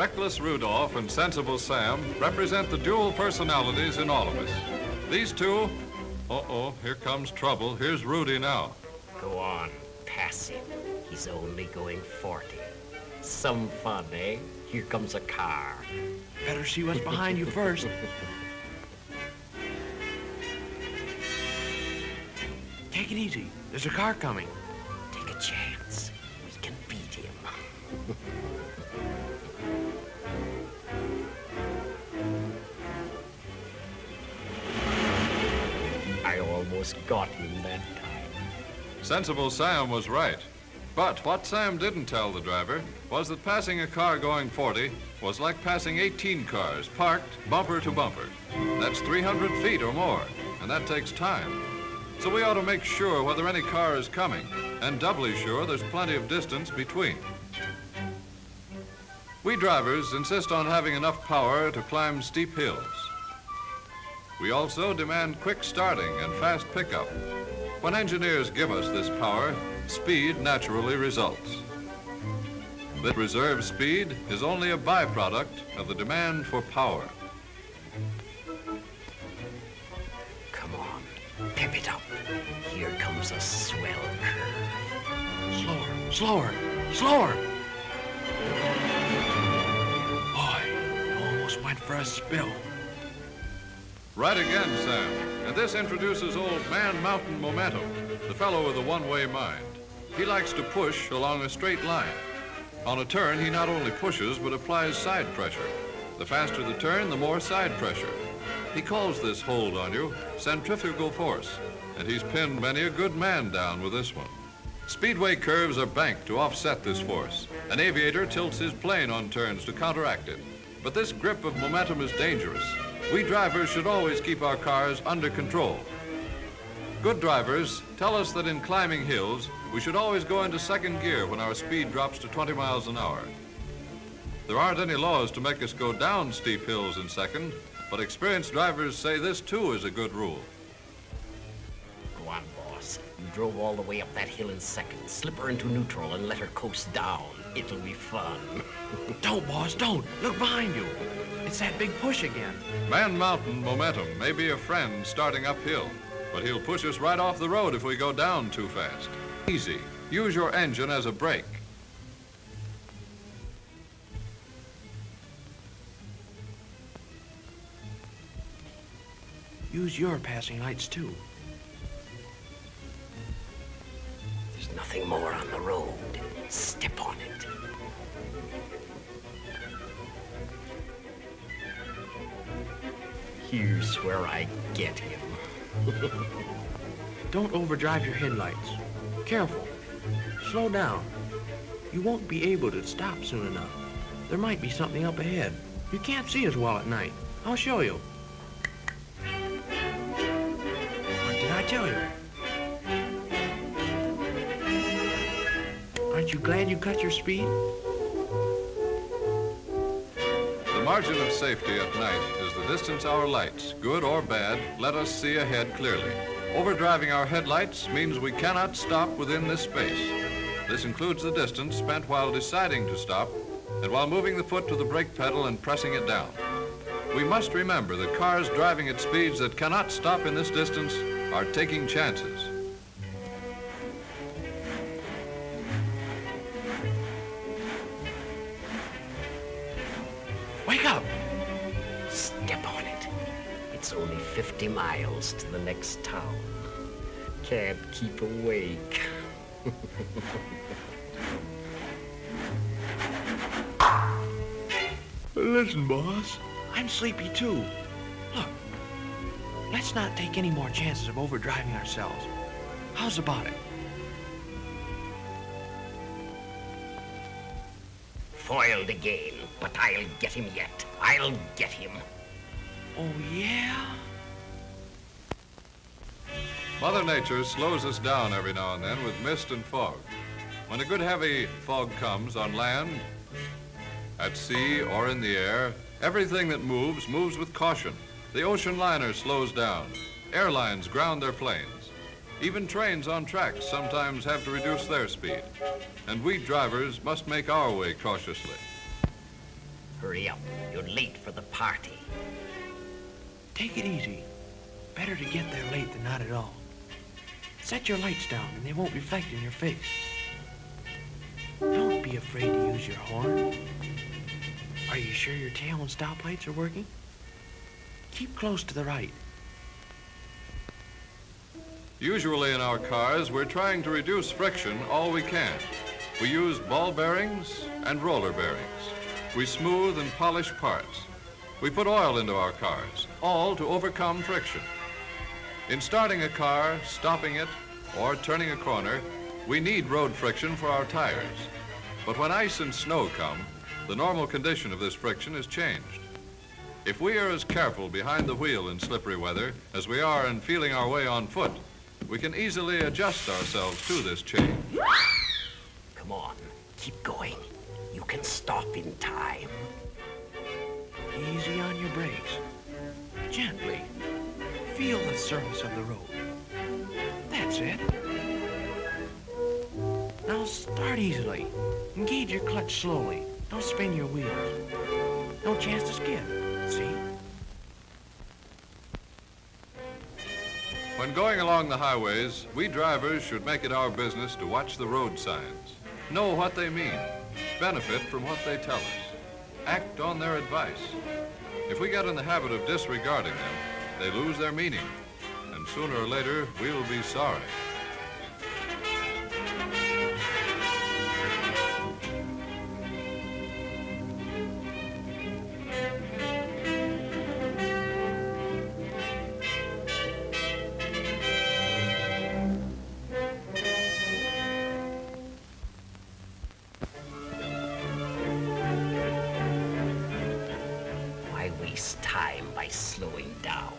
Reckless Rudolf and Sensible Sam represent the dual personalities in all of us. These two, here comes trouble. Here's Rudy now. Go on, pass him. He's only going 40. Some fun, eh? Here comes a car. Better see what's behind you first. Take it easy. There's a car coming. Take a chance. We can beat him. I almost got him that time. Sensible Sam was right. But what Sam didn't tell the driver was that passing a car going 40 was like passing 18 cars parked bumper to bumper. That's 300 feet or more, and that takes time. So we ought to make sure whether any car is coming, and doubly sure there's plenty of distance between. We drivers insist on having enough power to climb steep hills. We also demand quick starting and fast pickup. When engineers give us this power, speed naturally results. This reserve speed is only a byproduct of the demand for power. Come on, pep it up. Here comes a swell curve. Slower, slower, slower. Boy, you almost went for a spill. Right again, Sam. And this introduces old Man Mountain Momentum, the fellow with a one-way mind. He likes to push along a straight line. On a turn, he not only pushes, but applies side pressure. The faster the turn, the more side pressure. He calls this hold on you centrifugal force, and he's pinned many a good man down with this one. Speedway curves are banked to offset this force. An aviator tilts his plane on turns to counteract it. But this grip of momentum is dangerous. We drivers should always keep our cars under control. Good drivers tell us that in climbing hills, we should always go into second gear when our speed drops to 20 miles an hour. There aren't any laws to make us go down steep hills in second, but experienced drivers say this too is a good rule. Go on, boss. You drove all the way up that hill in second. Slip her into neutral and let her coast down. It'll be fun. Don't, boss, don't. Look behind you. It's that big push again. Man Mountain Momentum may be a friend starting uphill, but he'll push us right off the road if we go down too fast. Easy. Use your engine as a brake. Use your passing lights, too. There's nothing more on the road. Step on it. Here's where I get him. Don't overdrive your headlights. Careful. Slow down. You won't be able to stop soon enough. There might be something up ahead. You can't see as well at night. I'll show you. What did I tell you? Aren't you glad you cut your speed? The margin of safety at night is the distance our lights, good or bad, let us see ahead clearly. Overdriving our headlights means we cannot stop within this space. This includes the distance spent while deciding to stop and while moving the foot to the brake pedal and pressing it down. We must remember that cars driving at speeds that cannot stop in this distance are taking chances. Wake up! Step on it. It's only 50 miles to the next town. Can't keep awake. Listen, boss. I'm sleepy, too. Look, let's not take any more chances of overdriving ourselves. How's about it? Foiled again, but I'll get him yet. I'll get him. Oh, yeah? Mother Nature slows us down every now and then with mist and fog. When a good heavy fog comes on land, at sea, or in the air, everything that moves with caution. The ocean liner slows down. Airlines ground their planes. Even trains on tracks sometimes have to reduce their speed. And we drivers must make our way cautiously. Hurry up. You're late for the party. Take it easy. Better to get there late than not at all. Set your lights down and they won't reflect in your face. Don't be afraid to use your horn. Are you sure your tail and stoplights are working? Keep close to the right. Usually in our cars, we're trying to reduce friction all we can. We use ball bearings and roller bearings. We smooth and polish parts. We put oil into our cars, all to overcome friction. In starting a car, stopping it, or turning a corner, we need road friction for our tires. But when ice and snow come, the normal condition of this friction is changed. If we are as careful behind the wheel in slippery weather as we are in feeling our way on foot, we can easily adjust ourselves to this change. Come on, keep going. You can stop in time. Easy on your brakes. Gently. Feel the surface of the road. That's it. Now start easily. Engage your clutch slowly. Don't spin your wheels. No chance to skid. See? When going along the highways, we drivers should make it our business to watch the road signs, know what they mean, benefit from what they tell us, act on their advice. If we get in the habit of disregarding them, they lose their meaning, and sooner or later, we'll be sorry. Why waste time by slowing down?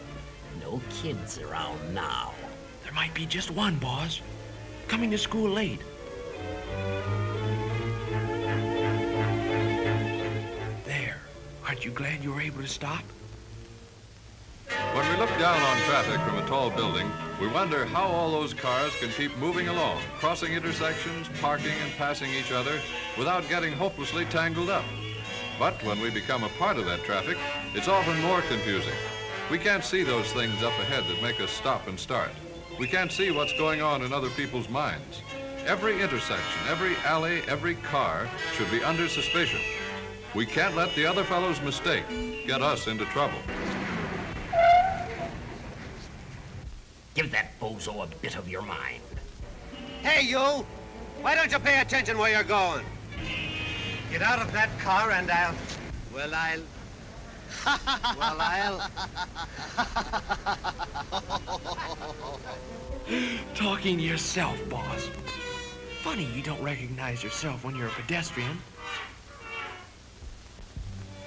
No kids around now. There might be just one, boss. Coming to school late. There. Aren't you glad you were able to stop? When we look down on traffic from a tall building, we wonder how all those cars can keep moving along, crossing intersections, parking and passing each other without getting hopelessly tangled up. But when we become a part of that traffic, it's often more confusing. We can't see those things up ahead that make us stop and start. We can't see what's going on in other people's minds. Every intersection, every alley, every car should be under suspicion. We can't let the other fellow's mistake get us into trouble. Give that bozo a bit of your mind. Hey, you! Why don't you pay attention where you're going? Get out of that car and I'll... Well, I'll... Talking to yourself, boss. Funny you don't recognize yourself when you're a pedestrian.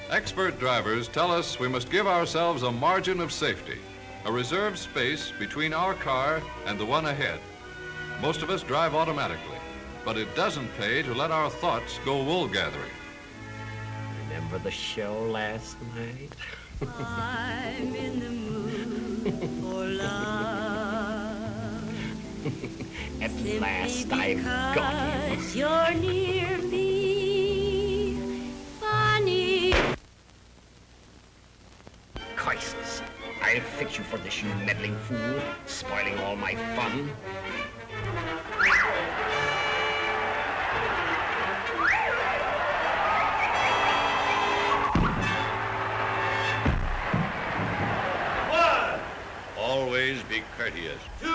Expert drivers tell us we must give ourselves a margin of safety, a reserved space between our car and the one ahead. Most of us drive automatically, but it doesn't pay to let our thoughts go wool gathering. Remember the show last night? I'm in the mood for love. At Simply last I've got him. because you're near me. Funny. Crisis. I'll fix you for this, you meddling fool, spoiling all my fun. Always be courteous. 2.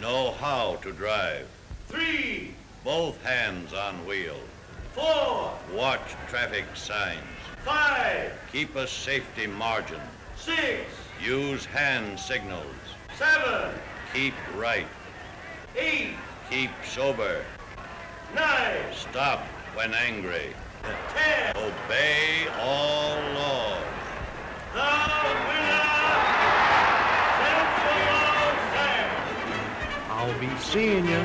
Know how to drive. 3, Both hands on wheel. 4, Watch traffic signs. 5, Keep a safety margin. 6, Use hand signals. 7, Keep right. 8, Keep sober. 9, Stop when angry. 10. Obey all laws. The winner! I'll be seeing you.